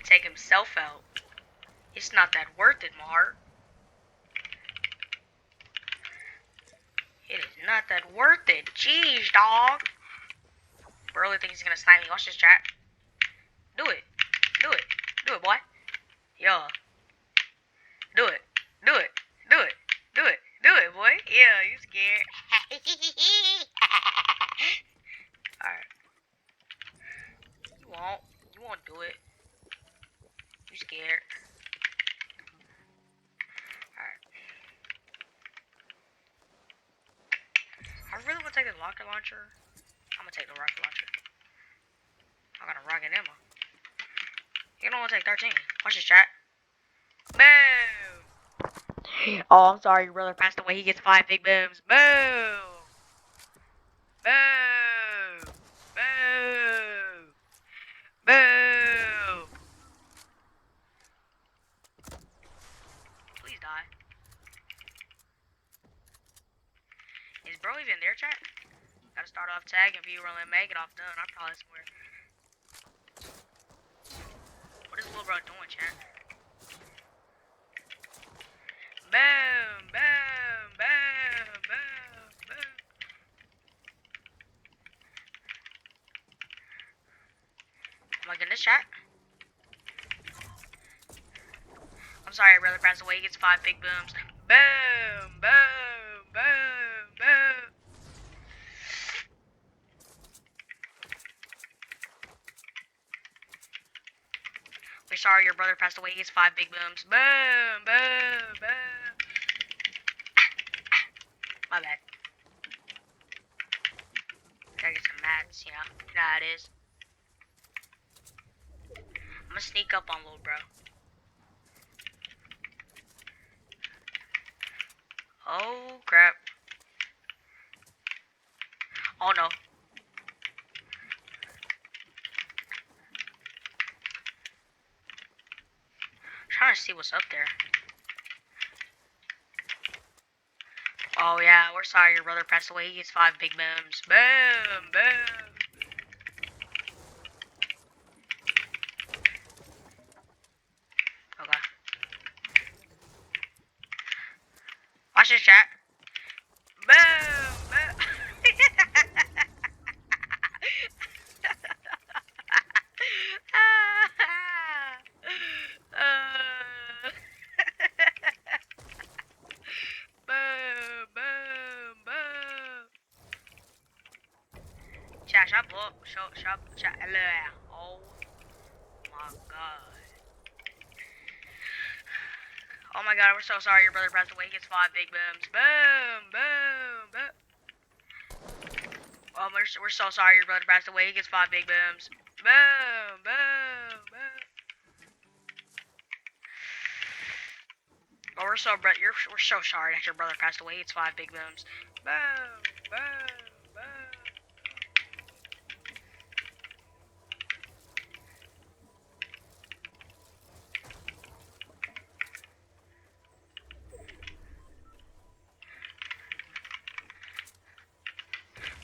take himself out. It's not that worth it, Mar. It is not that worth it. Jeez, dog. Broly thinks he's gonna snipe me. Watch this, chat. Do it. Do it. Do it, boy. Yo. Do it. Do it. Do it. Do it. Do it, boy. Yeah, you scared. Alright. You won't do it. You scared. Alright. I really want to take the rocket launcher. I'm gonna take the rocket launcher. I got a rocket ammo. You don't want to take 13. Watch this, chat. Boom! Oh, I'm sorry, your brother passed away. He gets 5 big booms. Boom! Boom! Boom! Boom! Please die. Is bro even there, chat? Gotta start off tag if you really make it off done. I probably swear. What is little bro doing, chat? Boom! Boom! Boom! Boom! Boom! Oh my goodness, chat. I'm sorry, brother passed away. He gets 5 big booms. Boom! Boom! Boom! Boom! We're sorry, your brother passed away. He gets 5 big booms. Boom! Boom! Boom! My bad. Gotta get some mats, you know how it is. I'm gonna sneak up on little bro. Oh crap. Oh no. Trying to see what's up there. Oh yeah, we're sorry your brother passed away. He gets 5 big booms. Boom! Boom! Okay. Watch this, chat. Boom! Boom! Boom! Boom! Boom! Chat, shop up. Shop, chat. Oh my god. Oh my god, we're so sorry your brother passed away. He gets 5 big booms. Boom! Boom! Boom! Oh, we're so sorry your brother passed away. He gets 5 big booms. Boom! Boom! Boom! Oh, we're so sorry that your brother passed away. He gets 5 big booms. Boom! Boom! Boom!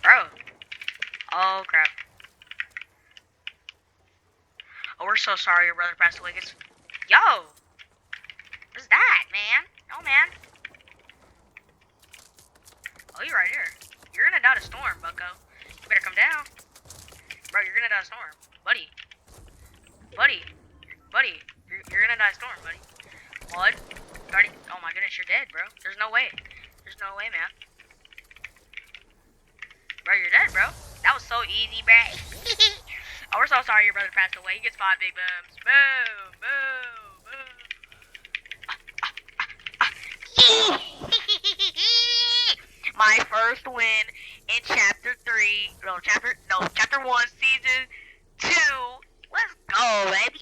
Bro. Oh crap. Oh, we're so sorry your brother passed away. Yo! What's that, man? No, man. Oh, you're right here. You're gonna die to storm, bucko. You better come down. Bro, you're gonna die to storm. Buddy. Buddy. Buddy. You're gonna die to storm, buddy. What? Oh my goodness, you're dead, bro. There's no way. There's no way, man. Bro, you're dead, bro. That was so easy, bro. Oh, we're so sorry your brother passed away. He gets 5 big booms. Boom, boom, boom. My first win in chapter 3. Chapter 1, season 2. Let's go, baby.